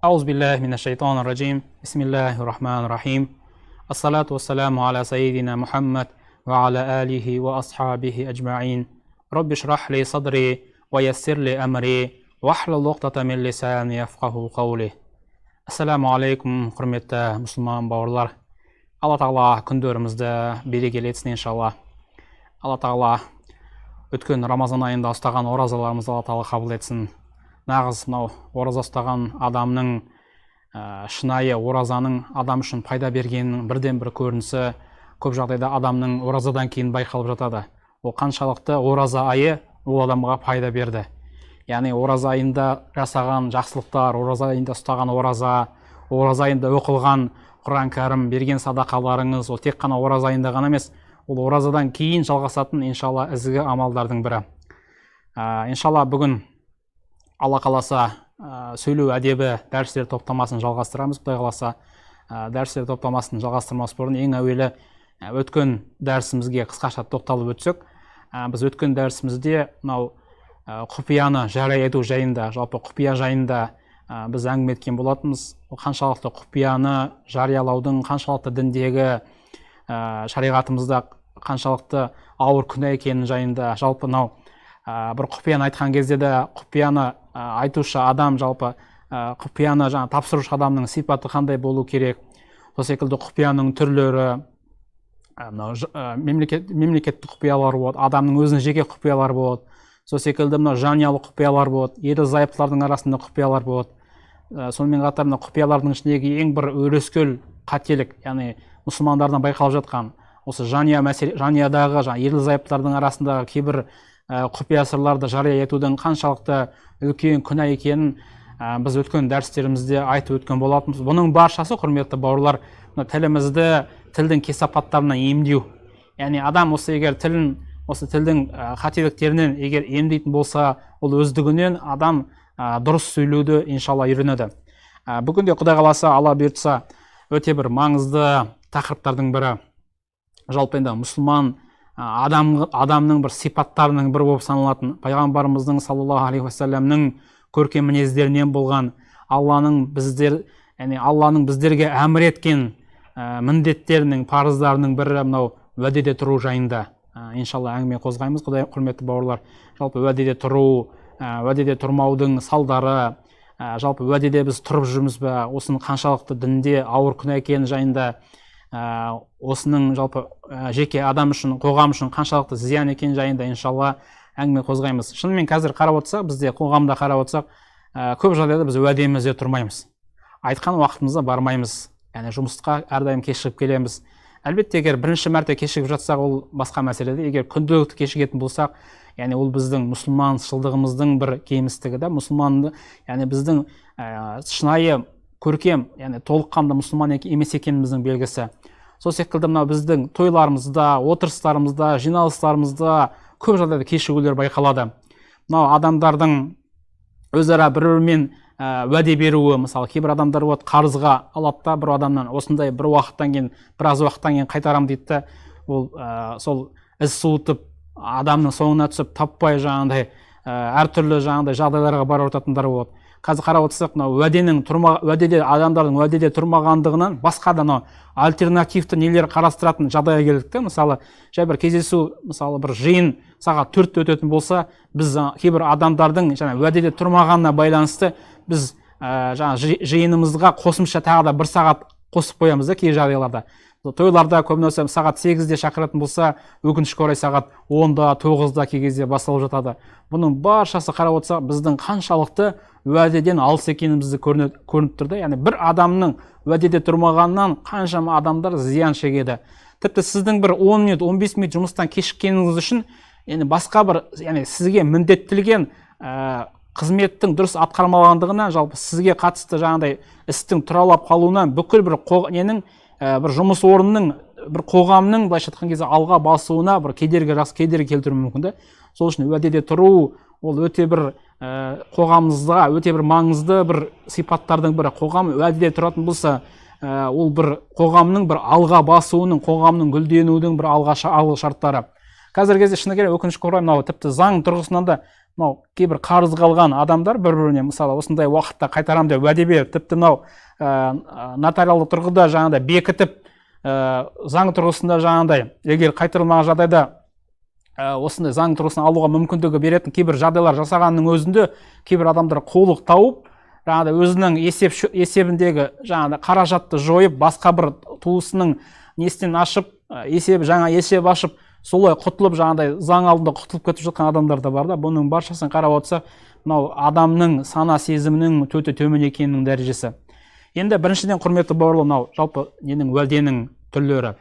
أعوذ بالله من الشيطان الرجيم بسم الله الرحمن الرحيم الصلاة والسلام على سيدنا محمد وعلى آله وأصحابه أجمعين رب اشرح لي صدري ويسر لي أمري واحلل عقدة من لساني يفقهوا قولي. Ассаламу алейкум, құрметті мұсылман бауырлар. Алла тағала күндерімізді берекелі етсін иншалла. Алла тағала өткен Рамазан айында ұстаған оразаларымызды Алла тағала қабыл етсін. Нағыз мынау ораза ұстаған адамның шынайы оразаның адам үшін пайда бергенінің бірден бір көрінісі көп жағдайда адамның оразадан кейін байқалып жатады. Ол қаншалықты ораза айы ол адамға пайда берді. Яғни ораза айында жасаған жақсылықтар, ораза айында ұстаған ораза айында оқылған Құран кәрім, берген садақаларыңыз, ол тек қана ораза айында ғана емес, ол оразадан кейін жалғасатын иншалла ізгі амалдардың бірі. Иншалла бүгін Алла қаласа сөйлеу әдебі дәрістер топтамасын жалғастырамыз. Құдай қаласа дәрістер топтамасын жалғастырмас бұрын ең әуелі өткен дәрісімізге қысқаша тоқталып өтсек, біз өткен дәрісімізде мынау құпияны жария ету жайында, жалпы құпия жайында біз әңгіме еткен болатынбыз. Қаншалықты құпияны жариялаудың қаншалықты діндегі шариғатымызда қаншалықты ауыр күнә екенін жайында, жалпы мынау бір құпияны айтқан кезде де құпияны айтушы адам, жалпы құпияны тапсырушы адамның сипаты қандай болу керек, сол секілді құпияның түрлері, мемлекеттік құпиялар болады, адамның өзінің жеке құпиялары болады, сол секілді мына жанұялық құпиялар болады, ерлі-зайыптылардың арасында құпиялар болады. Сонымен қатар мына құпиялардың ішіндегі ең бір өрескел қателік, яғни мұсылмандардан байқалып жатқан осы жанұядағы ерлі-зайыптылардың арасындағы кейбір құпия сырларды жария етудің қаншалықты үлкен күнә екенін біз өткен дәрістерімізде айтып өткен болатынбыз. Бұның баршасы, құрметті бауырлар, тілдің кесапаттарына емдеу. Яғни адам егер тілдің қателіктерінен егер емдейтін болса, ол өздігінен адам дұрыс сөйлеуді иншалла үйренеді. Бүгінде Құдай қаласа, Алла бұйыртса, өте бір маңызды тақырыптардың бірі. Жалпы енді мұсылман адамның бір сипаттарының бірі болып саналатын, пайғамбарымыздың саллаллаху алейхи уассаламның көркем мінездерінен болған Алланың біздерге әмір еткен міндеттерінің, парыздарының бірі мынау уәдеде тұру жайында иншалла әңгіме қозғаймыз. Құдай құрметті бауырлар, жалпы уәдеде тұру, уәдеде тұрмаудың салдары, жалпы уәдеде біз тұрып жүрміз бе, осының қаншалықты дінде ауыр күнә екені жайында, осының жалпы жеке адам үшін, қоғам үшін қаншалықты зиян екені жайында иншалла әңгіме қозғаймыз. Шынымен қазір қарап отырсақ, бізде қоғамда қарап отырсақ, көп жағдайда біз уәдемізде тұрмаймыз. Айтқан уақытымызда бармаймыз. Яғни жұмысқа әрдайым кешігіп келеміз. Әлбетте, егер бірінші мәрте кешігіп жатсақ, ол басқа мәселеде. Егер күнделікті кешігетін болсақ, яғни ол біздің мұсылманшылдығымыздың бір кемістігі да, мұсылманды, яғни біздің шынайы, көркем, яғни толыққанды мұсылман емес екеніміздің белгісі. Сол секілді мынау біздің тойларымызда, отырыстарымызда, жиналыстарымызда көп жағдайда кешігулер байқалады. Мынау адамдардың өзара бір-бірімен уәде беруі, мысалы, кейбір адамдар қарызға алады да бір адамнан, осындай бір уақыттан кейін, біраз уақыттан кейін қайтарам дейді, ол сол із суытып, адамның соңына түсіп, таппай әртүрлі жағдайларға барып жататындар болады. Қазір қарап отырсақ, адамдардың уәдеде тұрмағандығынан басқа да альтернативті нелер қарастыратын жағдайға келдік. Мысалы, жай бір кездесу, мысалы, бір жиын сағат 4-те өтетін болса, біз кейбір адамдардың уәдеде тұрмағанына байланысты біз жиынымызға қосымша тағы да 1 сағат қосып қоямыз да кей жағдайларда. Тойларда көбінесе сағат 8-де шақыратын болса, өкінішке орай сағат 10-да, 9-да кей кезде басталып жатады. Бұның баршасы қарап отырсақ, біздің қаншалықты уәдеден алыс екенімізді көрініп тұрды. Яғни бір адамның уәдеде тұрмағаннан қаншама адамдар зиян шегеді. Тіпті сіздің бір 10 минут, 15 минут жұмыстан кешіккеніңіз үшін, басқа бір, сізге міндеттелген қызметтің дұрыс атқармағандығынан, жалпы сізге қатысты істің тұралап қалуынан бүкіл бір жұмыс орнының, бір қоғамның былайша айтқан кезде алға басуына бір кедергі келтіруі мүмкін. Сол үшін уәдеде тұру ол өте бір қоғамымызға өте бір маңызды бір сипаттардың бірі. Қоғам уәдеде тұратын болса, ол бір қоғамның бір алға басуының, қоғамның гүлденудің бір алғы шарттары. Қазіргі кезде шыны керек өкінішке орай мынау тіпті заң тұрғысынан да мынау кейбір қарызға алған адамдар бір-біріне мысалы осындай уақытта қайтарам деп уәде беріп, тіпті мынау нотариалды тұрғыда жаңағыдай бекітіп, заң тұрғысында жаңағыдай егер қайтарылмаған жағдайда осындай заң тұрғысынан алуға мүмкіндігі беретін кейбір жағдайлар жасағанның өзінде кейбір адамдар қулық тауып, жаңағыдай өзінің есебіндегі жаңағыдай қаражатты жойып, басқа бір туысының несінен ашып, жаңа есеп ашып, солай құтылып, жаңағыдай заң алдында құтылып кетіп жатқан адамдар да бар да. Бұның баршасын қарап отырса, мынау адамның сана сезімінің өте төмен екенінің дәрежесі. Енді біріншіден құрметті бауырлар, мынау жалпы ненің уәденің түрлері.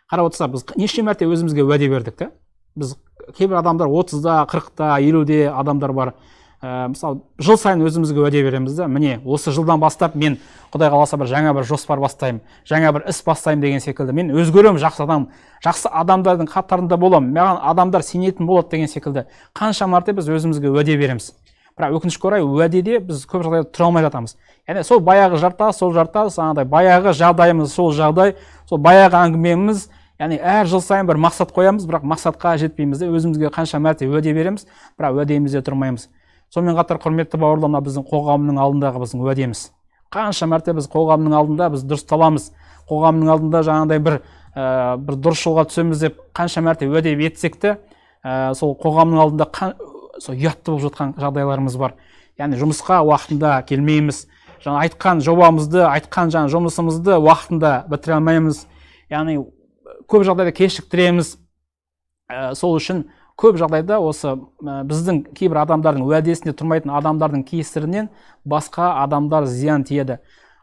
Қарап отырса, біз неше мәрте өзімізге уәде бердік та? Біз кейбір адамдар 30-да, 40-та, 50-де адамдар бар. Мысалы, жыл сайын өзімізге уәде береміз да, міне, осы жылдан бастап мен Құдай қаласа бір жаңа бір жоспар бастаймын, жаңа бір іс бастаймын деген секілді. Мен өзгеремін, жақсы адамдардың қатарында боламын, маған адамдар сенетін болады деген секілді. Қанша мәрте біз өзімізге уәде береміз. Бірақ өкінішке орай уәдеде біз көп жағдайда тұра алмай жатамыз. Яғни сол баяғы жартас, сол жартас, баяғы жағдайымыз сол жағдай, сол баяғы әңгімеміз, яғни әр жыл сайын бір мақсат қоямыз, бірақ мақсатқа жетпейміз де, өзімізге қанша мәрте уәде береміз, бірақ уәдемізде тұрмаймыз. Сонымен қатар құрметті бауырлар, біздің қоғамның алдындағы біздің уәдеміз. Қанша мәрте біз қоғамның алдында біз дұрысталамыз, қоғамның алдында жаңағыдай бір дұрыс жолға түсеміз деп қанша мәрте уәде етсек те, сол қоғамның алдында сол ұятты болып жатқан жағдайларымыз бар. Яғни жұмысқа уақытында келмейміз, жаңа айтқан жобамызды, айтқан жаңа жұмысымызды уақытында бітіре алмаймыз. Яғни көп жағдайда кешіктіреміз. Сол үшін көп жағдайда осы біздің кейбір адамдардың уәдесінде тұрмайтын адамдардың кесірінен басқа адамдар зиян тиеді.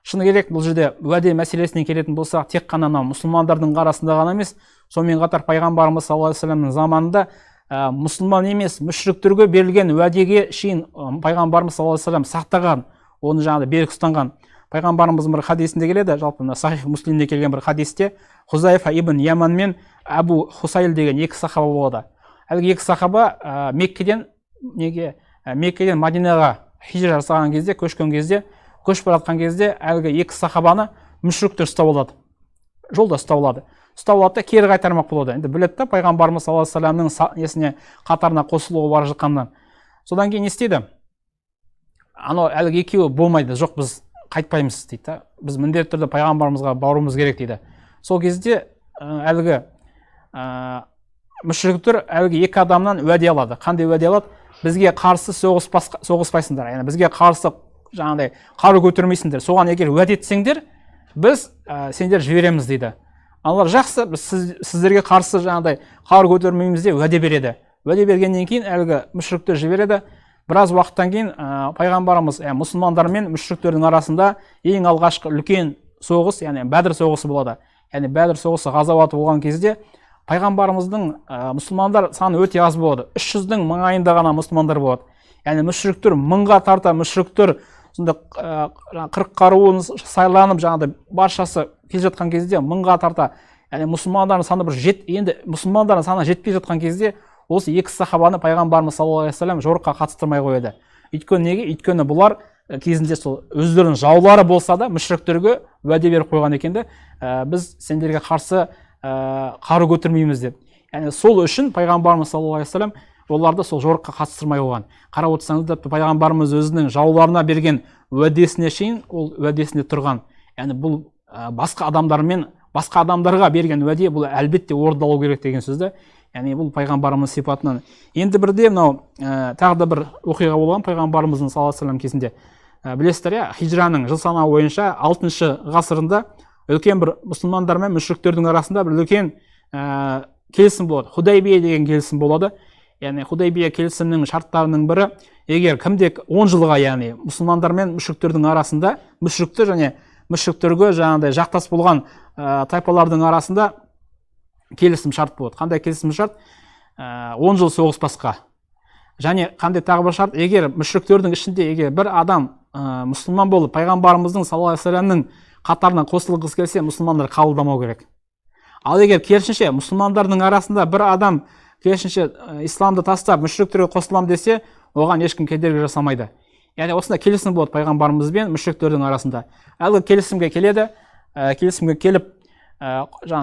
Шыны керек, бұл жерде уәде мәселесіне келетін болсақ, тек қана мұсылмандардың арасында ғана емес, сонымен қатар пайғамбарымыз саллаллаху алейхи вассаламның заманында мұсылман емес мүшриктерге берілген уәдеге шейін пайғамбарымыз саллаллаху алейхи вассалам сақтаған, оны жаңағыдай берік ұстанған. Пайғамбарымыздың бір хадисінде келеді, жалпы Сахих Муслимде келген бір хадисте Хузайфа ибн Яман мен Абу Хусайл деген екі сахаба болады. Әлгі екі сахаба Меккеден Мадинаға хижра жасаған кезде, көшкен кезде, көшіп баратқан кезде әлгі екі сахабаны мүшриктер ұстап алады. Жолда ұстап алады. Ұстап алады да кері қайтармақ болады. Енді біледі да пайғамбарымыз саллаллаху алейхи вассаламның несіне қатарына қосылуға бара жатқаннан. Содан кейін не істейді? Анау әлгі екеуі болмайды, жоқ біз қайтпаймыз дейді. Біз міндетті түрде пайғамбарымызға баруымыз керек дейді. Сол кезде әлгі мүшриктер әлгі екі адамнан уәде алады. Қандай уәде алады? Бізге қарсы соғыспайсыңдар. Яғни бізге қарсы жаңағыдай қару көтермейсіңдер. Соған егер уәде етсеңдер, біз сендер жібереміз дейді. Алар жақсы, біз сіздерге қарсы жаңағыдай қару көтермейміз деп уәде береді. Уәде бергеннен кейін әлгі мүшриктер жібереді. Біраз уақыттан кейін пайғамбарымыз мұсылмандар мен мүшриктердің арасында ең алғашқы үлкен соғыс, яғни Бәдір соғысы болады. Яғни Бәдір соғысы ғазауаты болған кезде пайғамбарымыздың мұсылмандар саны өте аз болады. 300-дің маңайында ғана мұсылмандар болады. Яғни мүшриктер мыңға тарта мүшриктер сонда 40 қаруын сайланып жаңағыдай баршасы келе жатқан кезде мыңға тарта, яғни мұсылмандардың саны енді мұсылмандардың саны жетпей жатқан кезде осы екі сахабаны пайғамбарымыз саллаллаху алейхи вассалам жорыққа қатыстырмай қояды. Өйткені бұлар кезінде сол өздерінің жаулары болса да мүшриктерге уәде беріп қойған екен де, біз сендерге қарсы қару көтермейміз деп. Яғни сол үшін пайғамбарымыз саллаллаху алейхи вассалам оларды сол жорыққа қатыстырмай қойған. Қарап отырсаңыздар, пайғамбарымыз өзінің жауларына берген уәдесіне шейін ол уәдесінде тұрған. Яғни бұл басқа адамдарға берген уәде бұл әлбетте орындалу керек деген сөзді. Яғни бұл пайғамбарымыз сипатынан. Енді бірде мынау тағы да бір оқиға болған пайғамбарымыздың саллаллаху алейхи вассалам кезінде. Білесіздер, хижраның жыл санауы бойынша 6-шы ғасырында үлкен бір мұсылмандар мен мүшриктердің арасында бір үлкен келісім болады. Худайбия деген келісім болады. Яғни Худайбия келісімнің шарттарының бірі, егер кімде 10 жылға, яғни мұсылмандар мен мүшриктердің арасында, мүшриктер және мүшриктерге жаңағыдай жақтас болған тайпалардың арасында келісім шарт болады. Қандай келісім шарт? 10 жыл соғыспасқа. Және қандай тағы бір шарт? Егер мүшриктердің ішінде егер бір адам мұсылман болып, пайғамбарымыздың саллаллаху алейхи вассаламның қатарына қосылғысы келсе, мұсылмандар қабылдамау керек. Ал егер керісінше мұсылмандардың арасында бір адам керісінше исламды тастап мүшриктерге қосылам десе, оған ешкім кедергі жасамайды. Яғни осында келісім болады пайғамбарымыз бен мүшриктердің арасында. Әлгі келісімге келеді, келісімге келіп,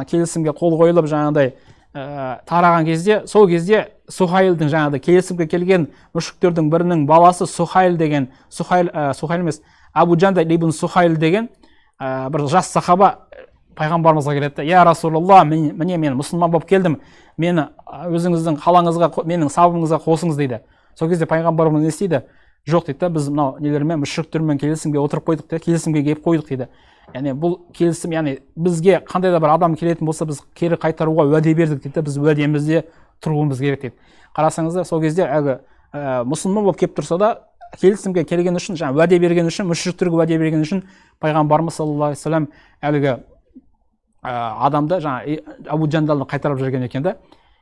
келісімге қол қойылып, жаңағыдай тараған кезде, сол кезде Сухайлдың жаңағыдай келісімге келген мүшриктердің бірінің баласы Сухайл деген, Сухайл емес, Абу Жандал ибн Сухайл деген бір жас сахаба пайғамбарымызға келеді. Я Расулалла, міне мен мұсылман болып келдім, мені өзіңіздің қалаңызға, менің сабымызға қосыңыз дейді. Сол кезде пайғамбарымыз не істейді? Жоқ дейді, біз мынау нелермен, мүшриктермен келісімге отырып қойдық дейді, келісімге келіп қойдық дейді. Яғни бұл келісім, яғни бізге қандай да бір адам келетін болса, біз кері қайтаруға уәде бердік дейді, біз уәдемізде тұруымыз керек дейді. Қарасаңыздар, сол кезде әлгі мұсылман болып келіп тұрса да, келісімге келген үшін, жаңа уәде берген үшін, мүшриктерге уәде берген үшін пайғамбарымыз саллаллаху алейхи вассалам әлгі адамды жаңа Абу Жандалды қайтарып жүрген екен да.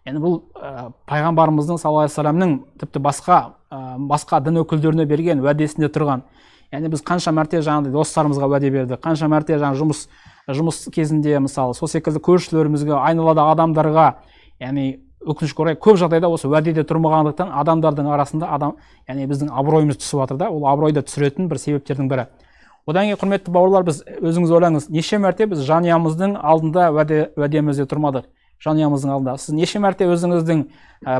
Яғни бұл пайғамбарымыздың саллаллаху алейхи вассаламның тіпті басқа дін өкілдеріне берген уәдесінде тұрған. Яғни біз қанша мәрте жаңағыдай достарымызға уәде бердік, қанша мәрте жаңа жұмыс кезінде мысалы сол секілді көршілерімізге, айналадағы адамдарға, яғни өкінішке орай көп жағдайда осы уәдеде тұрмағандықтан адамдардың арасында яғни біздің абыройымыз түсіп жатыр да, ол абыройды түсіретін бір себептердің бірі. Одан кейін құрметті бауырлар, біз өзіңіз ойлаңыз, неше мәрте біз жанұямыздың алдында уәдемізде тұрмадық. Жанұямыздың алдында сіз неше мәрте өзіңіздің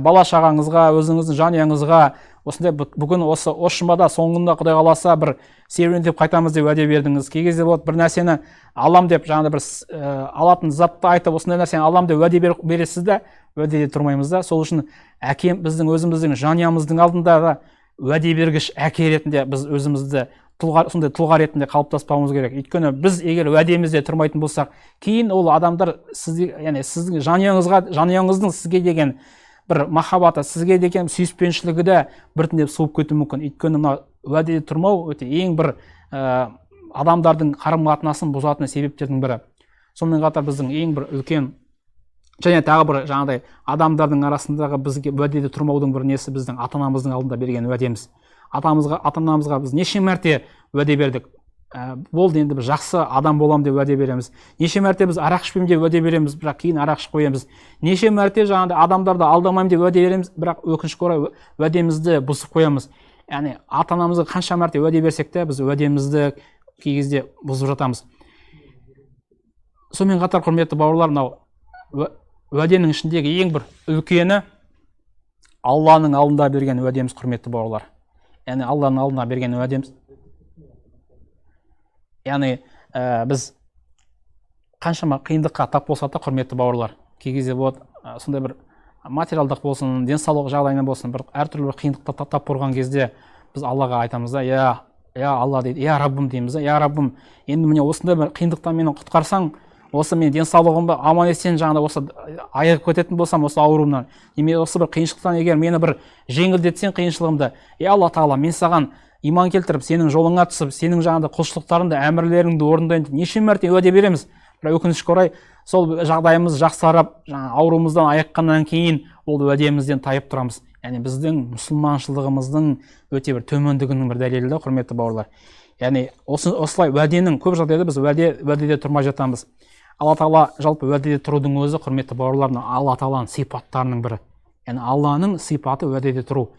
бала шағаңызға, өзіңіздің жанұяңызға осындай бүгін осы жұмада соңында Құдай қаласа бір серуендеп қайтамыз деп уәде бердіңіз. Кей кезде болады бір нәрсені алам деп, жаңағыдай бір алатын затты айтып, осындай нәрсені алам деп уәде бересіз де, уәдеде тұрмаймыз да. Сол үшін біздің өзіміздің жанұямыздың алдында да уәде бергіш әке ретінде біз өзімізді сондай тұлға ретінде қалыптаспауымыз керек. Өйткені біз егер уәдемізде тұрмайтын болсақ, кейін ол адамдар яғни сіздің жанұяңыздың сізге деген бір махаббаты, сізге деген сүйіспеншілігі де біртіндеп суып кетуі мүмкін. Өйткені мына уәдеде тұрмау өте ең бір адамдардың қарым-қатынасын бұзатын себептердің бірі. Сонымен қатар біздің ең бір үлкен және тағы бір жаңағыдай адамдардың арасындағы бізге уәдеде тұрмаудың бір несі біздің ата-анамыздың алдында берген уәдеміз. Ата-анамызға біз неше мәрте уәде бердік. Болды, енді біз жақсы адам болам деп уәде береміз. Неше мәрте біз арақ ішпеймін деп уәде береміз, бірақ кейін арақ ішіп қоямыз. Неше мәрте жаңағыдай адамдарды алдамаймын деп уәде береміз, бірақ өкінішке орай уәдемізді бұзып қоямыз. Яғни ата-анамызға қанша мәрте уәде берсек те, біз уәдемізді кей кезде бұзып жатамыз. Сонымен қатар құрметті бауырлар, мынау уәденің ішіндегі ең бір үлкені Алланың алдында берген уәдеміз, құрметті бауырлар. Яғни Алланың алдына берген уәдеміз. Яғни біз қаншама қиындыққа тап болса да, құрметті бауырлар, кей кезде болады сондай бір материалдық болсын, денсаулық жағдайынан болсын, бір әртүрлі қиындыққа тап болған кезде біз Аллаға айтамыз да, я Алла дейді, я Раббым дейміз да, я Раббым, енді міне осындай бір қиындықтан мені құтқарсаң, осы мен денсаулығымды аман есен жаңағыдай осы айығып кететін болсам осы ауруымнан, немесе осы бір қиыншылықтан егер мені бір жеңілдетсең қиыншылығымды, Алла Тағала, мен саған иман келтіріп, сенің жолыңа түсіп, сенің жаңағыдай құлшылықтарыңды, әмірлеріңді орындайын деп неше мәрте уәде береміз. Бірақ өкінішке орай сол жағдайымыз жақсарып, ауруымыздан айыққаннан кейін ол уәдемізден тайып тұрамыз. Яғни біздің мұсылманшылығымыздың өте бір төмендігінің бір дәлелі да, құрметті бауырлар. Яғни осылай уәденің көп жағдайда біз уәдеде тұрмай жатамыз. Алла Тағала жалпы уәдеде тұрудың өзі, құрметті бауырлар, Алла Тағаланың сипаттарының бірі. Яғни Алланың сипаты уәдеде тұру.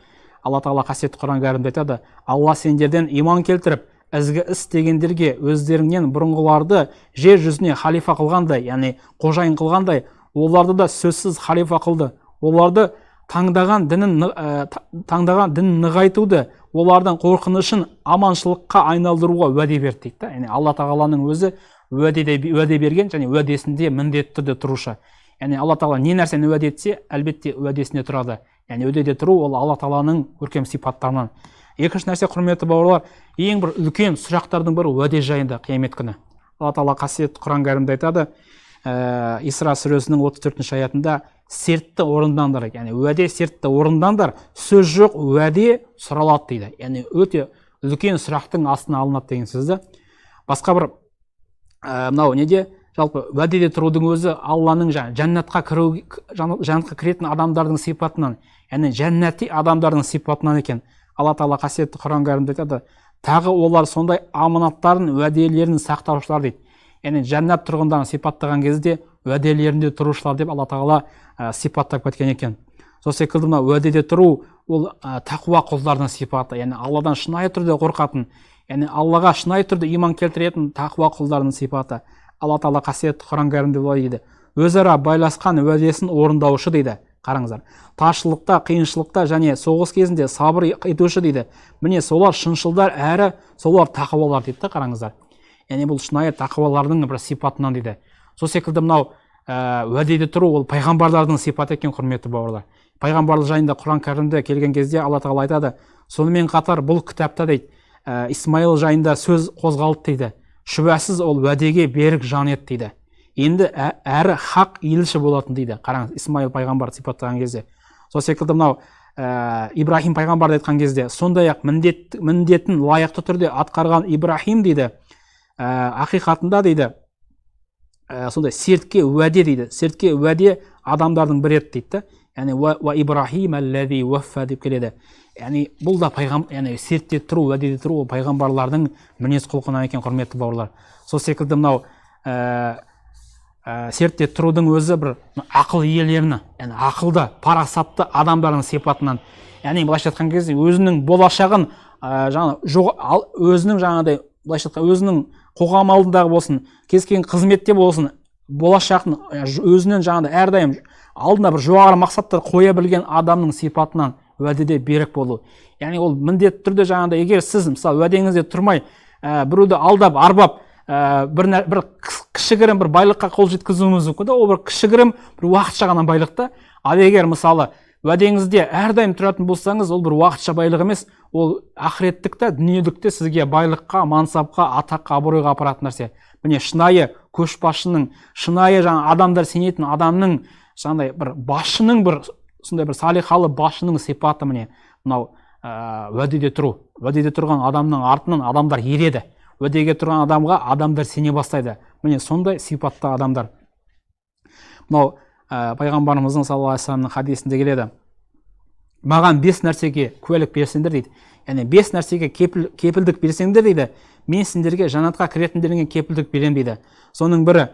Алла Тағала қасиетті Құран кәрімде айтады: Алла сендерден иман келтіріп, ізгі іс істегендерге өздеріңнен бұрынғыларды жер жүзіне халифа қылғандай, яғни қожайын қылғандай, оларды да сөзсіз халифа қылды. Оларды таңдаған дінін нығайтуды, олардың қорқынышын аманшылыққа айналдыруға уәде берді дейді. Яғни Алла Тағаланың өзі уәде берген және уәдесінде міндетті түрде тұрушы. Яғни Алла Тағала не нәрсені уәде етсе, әлбетте уәдесіне тұрады. Яғни уәдеде тұру ол Алла Тағаланың көркем сипаттарынан. Екінші нәрсе, құрметті бауырлар, ең бір үлкен сұрақтардың бірі уәде жайында қиямет күні. Алла Тағала қасиетті Құран кәрімде айтады, Исра сүресінің 34-ші аятында: сертті орындаңдар, яғни уәде сертті орындаңдар, сөз жоқ уәде сұралады дейді. Яғни өте үлкен сұрақтың астына алынады деген сөзді. Басқа бір мынау неде жалпы уәдеде тұрудың өзі Алланың жәннатқа кіретін адамдардың сипатынан, яғни жәннати адамдардың сипатынан екен. Алла Тағала қасиетті Құран кәрімде айтады: тағы олар сондай аманаттарын, уәделерін сақтаушылар дейді. Яғни жәннат тұрғындарын сипаттаған кезде уәделерінде тұрушылар деп Алла Тағала сипаттап кеткен екен. Сол секілді мына уәдеде тұру ол тақуа құлдардың сипаты, яғни Алладан шынайы түрде қорқатын, яғни Аллаға шынайы түрде иман келтіретін тақуа құлдардың сипаты. Алла Тағала қасиетті Құран кәрімде былай дейді: өзара байласқан уәдесін орындаушы дейді. Қараңыздар, таршылықта, қиыншылықта және соғыс кезінде сабыр етуші дейді. Міне солар шыншылдар әрі солар тақуалар дейді. Қараңыздар, яғни бұл шынайы тақуалардың бір сипатынан дейді. Сол секілді мынау уәдеде тұру ол пайғамбарлардың сипаты екен, құрметті бауырлар. Пайғамбарлар жайында Құран кәрімде келген кезде Алла тағала айтады, сонымен қатар бұл кітапта дейді Исмаил жайында сөз қозғалды дейді. Шүбәсіз ол уәдеге берік жан еді дейді. Енді әрі хақ елші болатын дейді. Қараңыз, Исмаил пайғамбар сипаттаған кезде. Сол секілді мынау Ибрахим пайғамбарды айтқан кезде сондай-ақ міндетін лайықты түрде атқарған Ибрахим дейді, ақиқатында дейді сондай сертке уәде дейді. Сертке уәде адамдардың бірі еді дейді. Яғни ва Ибрахим аллази уаффа деп келеді. Яғни бұл да яғни сертте тұру, уәдеде тұру ол пайғамбарлардың мінез құлқынан екен, құрметті бауырлар. Сол секілді мынау сертте тұрудың өзі бір ақыл иелерінің, яғни ақылды, парасатты адамдардың сипатынан. Яғни былайша айтқан кезде өзінің болашағын өзінің жаңағыдай былайша айтқан өзінің қоғам алдындағы болсын, кез келген қызметте болсын, болашағын өзінен жаңағыдай әрдайым алдына бір жоғары мақсаттар қоя білген адамның сипатынан уәдеде берік болу. Яғни ол міндетті түрде жаңағыдай, егер сіз мысалы уәдеңізде тұрмай, біреуді алдап, арбап, бір кішігірім бір байлыққа қол жеткізуіңіз мүмкін, ол бір кішігірім бір уақытша ғана байлықта. Ал егер мысалы уәдеңізде әрдайым тұратын болсаңыз, ол бір уақытша байлық емес, ол ақыреттікте, дүниелікте сізге байлыққа, мансапқа, атаққа, абыройға апаратын нәрсе. Міне шынайы көшбасшының, шынайы адамдар сенетін адамның, бір басшының бір сондай бір салиқалы басшының сипаты міне мынау уәдеде тұру. Уәдеде тұрған адамның артынан адамдар ереді. Уәдеге тұрған адамға адамдар сене бастайды. Міне сондай сипатты адамдар. Мынау пайғамбарымыздың саллаллаху алейхи вассаламның хадисінде келеді. Маған 5 нәрсеге куәлік берсеңдер дейді. Яғни 5 нәрсеге кепілдік берсеңдер дейді, мен сендерге жаннатқа кіретіндеріңе кепілдік берем дейді. Соның бірі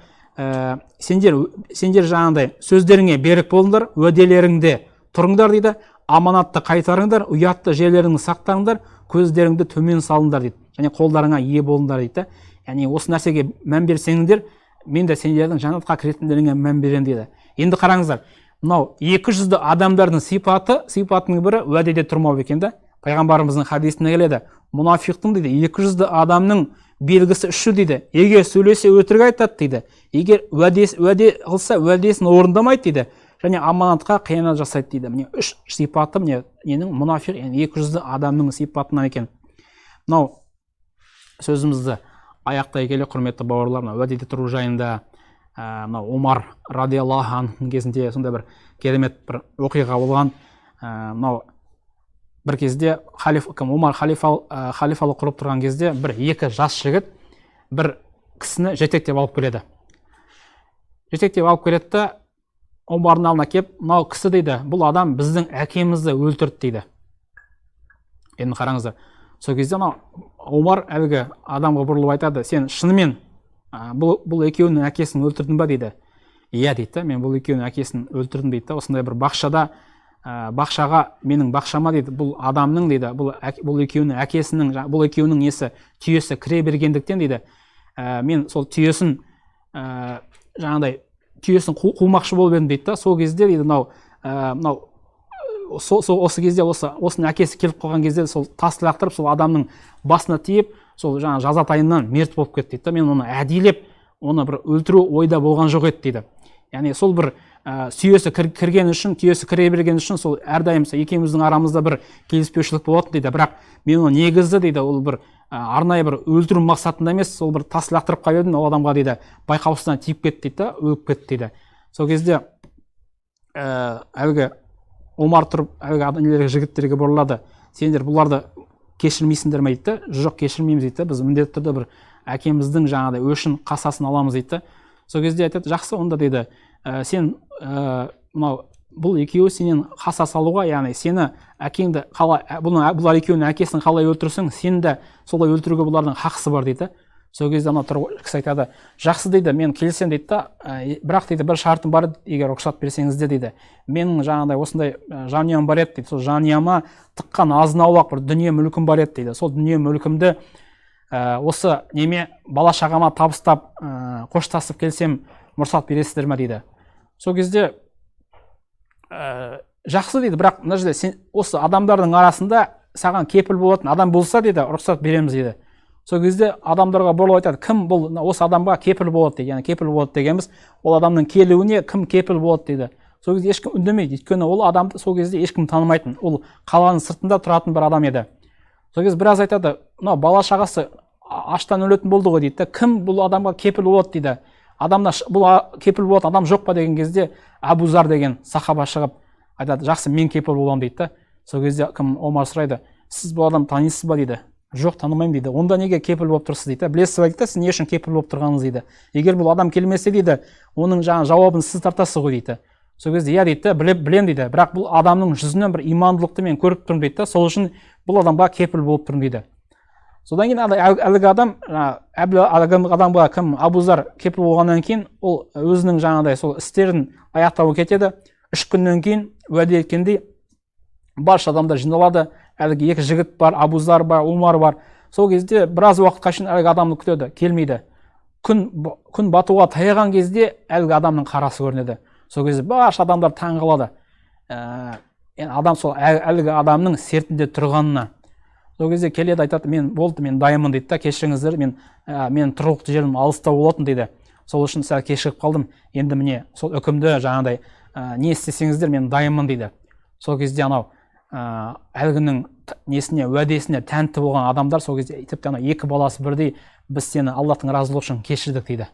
сендер жаңағыдай сөздеріңе берік болыңдар, уәделеріңде тұрыңдар дейді, аманатты қайтарыңдар, ұятты жерлеріңді сақтаңдар, көздеріңді төмен салыңдар дейді. Және қолдарыңа ие болыңдар дейді. Яғни осы нәрсеге мән берсеңдер, мен де сендердің жаннатқа кіретіндеріңе мән берем дейді. Енді қараңыздар, мынау 200 адамдардың сипатының бірі уәдеде тұрмау екен да. Пайғамбарымыздың хадисіне келеді. Мұнафиқтың дейді 200 адамның белгісі үші дейді. Егер сөйлесе өтірік айтады дейді. Егер уәде қылса уәдесін орындамайды дейді. Және аманатқа қиянат жасайды дейді. Міне 3 сипаты міне мұнафиқ, яғни 200 адамның сипатынан екен. Мынау сөзімізді аяқтай келе, құрметті бауырлар, уәдеде тұру жайында Омар радиаллаху анху кезінде сондай бір керемет бір оқиға болған. Мынау бір кезде Омар халифалық құрып тұрған кезде екі жас жігіт бір кісіні жетектеп алып келеді. Жетектеп алып келеді да Омардың алдына келіп, мынау кісі дейді, бұл адам біздің әкемізді өлтірді дейді. Енді қараңыздар, сол кезде Омар әлгі адамға бұрылып айтады, сен шынымен бұл екеуінің әкесін өлтірдің ба дейді. Иә дейді, мен бұл екеуінің әкесін өлтірдім дейді. Осындай бір бақшаға, менің бақшама дейді, бұл адамның дейді, бұл екеуінің әкесінің, бұл екеуінің несі түйесі кіре бергендіктен дейді, мен сол түйесін жаңағыдай түйесін қумақшы болып едім дейді. Сол кезде дейді, осы кезде осының әкесі келіп қалған кезде сол тасты лақтырып, сол адамның басына тиіп, сол жаңа жазатайынан мерт болып кетті дейді. Мен оны әдейілеп, оны бір өлтіру ойда болған жоқ еді дейді. Яғни сол бір түйесі кірген үшін, түйесі кіре берген үшін сол әрдайым екеуміздің арамызда бір келіспеушілік болатын дейді. Бірақ мен оны негізді дейді, ол бір арнайы бір өлтіру мақсатында емес, сол бір тас лақтырып қойып едім, ол адамға дейді байқаусыздан тиіп кетті дейді, өліп кетті дейді. Сол кезде әлгі Омар тұрып, әлгі жігіттерге бұрылады, сендер бұларды кешірмейсіңдер ме дейді. Жоқ, кешірмейміз дейді, біз міндетті түрде бір әкеміздің жаңағыдай өшін қасасын аламыз дейді. Сол кезде айтады, жақсы, онда дейді, сен бұл екеуі сенен қасас алуға, яғни сені әкеңді қалай, бұлар екеуінің әкесін қалай өлтірсең, сен де солай өлтіруге бұлардың хақысы бар дейді. Сол кезде кісі айтады, жақсы дейді, мен келсем дейді, бірақ дейді, бір шартым бар, егер рұқсат берсеңізде дейді, менің жаңағыдай осындай жанұям бар еді дейді, сол жанұяма тыққан азын-аулақ бір дүние мүлкім бар еді дейді. Сол дүние мүлкімді осы неме бала шағама табыстап қоштасып келсем, мұрсат бересіздер ме дейді. сол кезде жақсы дейді, бірақ мына жерде сен осы адамдардың арасында саған кепіл болатын адам болса дейді, рұқсат береміз дейді. Сол кезде адамдарға бұрылып айтады, кім бұл осы адамға кепіл болады дейді. Яғни кепіл болады дегеніміз, ол адамның келуіне кім кепіл болады дейді. Сол кезде ешкім үндемейді, өйткені ол адамды сол кезде ешкім танымайтын, ол қаланың сыртында тұратын бір адам еді. Сол кезде біраз айтады, мынау бала шағасы аштан өлетін болды ғой дейді. Кім бұл адамға кепіл болады дейді. Адамда бұл кепіл болады адам жоқ па деген кезде Абу Зар деген сахаба шығып айтады, жақсы, мен кепіл боламын дейді. Сол кезде кім Омар сұрайды, сіз бұл адамды танисыз ба дейді. Жоқ, танымаймын дейді. Онда неге кепіл болып тұрсыз дейді. Білесіз ба дейді, сіз не үшін кепіл болып тұрғаныңыз дейді. Егер бұл адам келмесе дейді, оның жаңа жауабын сіз тартасыз ғой дейді. Сол кезде иә дейді, білем дейді, бірақ бұл адамның жүзінен бір имандылықты мен көріп тұрмын дейді. Сол үшін бұл адамға кепіл болып тұрмын дейді. Содан кейін әлгі адамға кім Абу Зар кепіл болғаннан кейін ол өзінің жаңағыдай сол істерін аяқтауға кетеді. 3 күннен кейін уәде еткендей барша адамдар жиналады. Әлгі екі жігіт бар, Абу Зар бар, Умар бар. Сол кезде біраз уақытқа шейін әлгі адамды күтеді, келмейді. Күн батуға таяған кезде әлгі адамның қарасы көрінеді. Сол кезде барша адамдар таң қалады. Адам сол әлгі адамның сертінде тұрғанына. Сол кезде келеді, айтады, мен дайынмын дейді, кешіріңіздер, мен тұрғылықты жерім алыста болатын дейді. Сол үшін сәл кешігіп қалдым. Енді міне сол үкімді жаңағыдай не істесеңіздер, мен дайынмын дейді. Сол кезде анау әлгінің несіне, уәдесіне тәнті болған адамдар сол кезде тіпті екі баласы бірдей, біз сені Аллахтың разылығы үшін кешірдік дейді.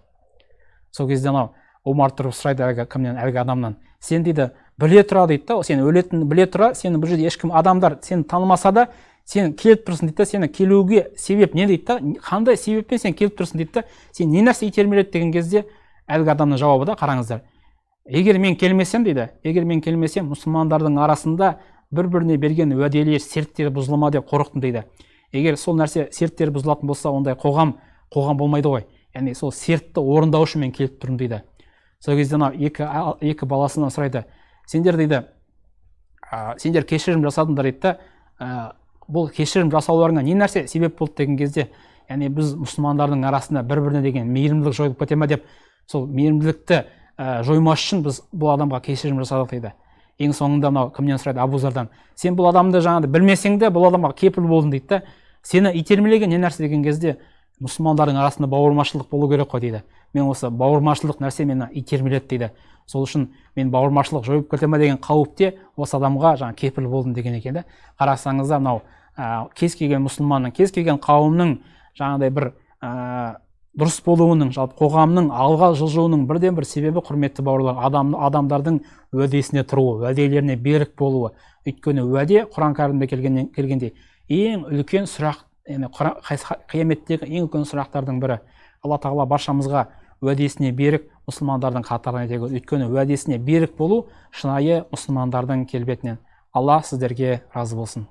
Сол кезде анау Омар тұрып сұрайды әлгі адамнан, сен дейді біле тұра дейді, сен өлетінін біле тұра, сені бұл жерде ешкім адамдар сені танымаса да, сен келіп тұрсың дейді, сені келуге себеп не дейді, қандай себеппен сен келіп тұрсың дейді, сен не нәрсе итермеледі деген кезде әлгі адамның жауабы да, қараңыздар, егер мен келмесем дейді, мұсылмандардың арасында бір-біріне берген уәделер, серттері бұзылма деп қорықтым дейді. Егер сол нәрсе серттері бұзылатын болса, ондай қоғам болмайды ғой. Яғни сол сертті орындау үшін мен келіп тұрмын дейді. Сол кезде екі баласынан сұрайды, сендер дейді, сендер кешірім жасадыңдар дейді, бұл кешірім жасауларыңа не нәрсе себеп болды деген кезде, яғни біз мұсылмандардың арасында бір-біріне деген мейірімділік жойылып кете ме деп, сол мейірімділікті жоймас үшін біз бұл адамға кешірім жасадық дейді. Ең соңында мынау кімнен сұрайды, Абу Зардан, сен бұл адамды жаңағыдай білмесең де бұл адамға кепіл болдың дейді, сені итермелеген не нәрсе деген кезде, мұсылмандардың арасында бауырмашылдық болу керек қой дейді. Мен осы бауырмашылдық нәрсе мені итермеледі дейді. Сол үшін мен бауырмашылық жойып кете ме деген қауіпте осы адамға жаңа кепіл болдым деген екен. Қарасаңыздар, мынау кез келген мұсылманның, кез келген қауымның жаңағыдай бір дұрыс болуының, жалпы қоғамның алға жылжуының бірден бір себебі, құрметті бауырлар, адамдардың уәдесіне тұруы, уәделеріне берік болуы. Өйткені уәде Құран кәрімде келгенде ең үлкен сұрақ, қияметтегі ең үлкен сұрақтардың бірі. Алла тағала баршамызға уәдесіне берік мұсылмандардың қатарына етеді. Өйткені уәдесіне берік болу шынайы мұсылмандардың келбетінен. Алла сіздерге разы болсын.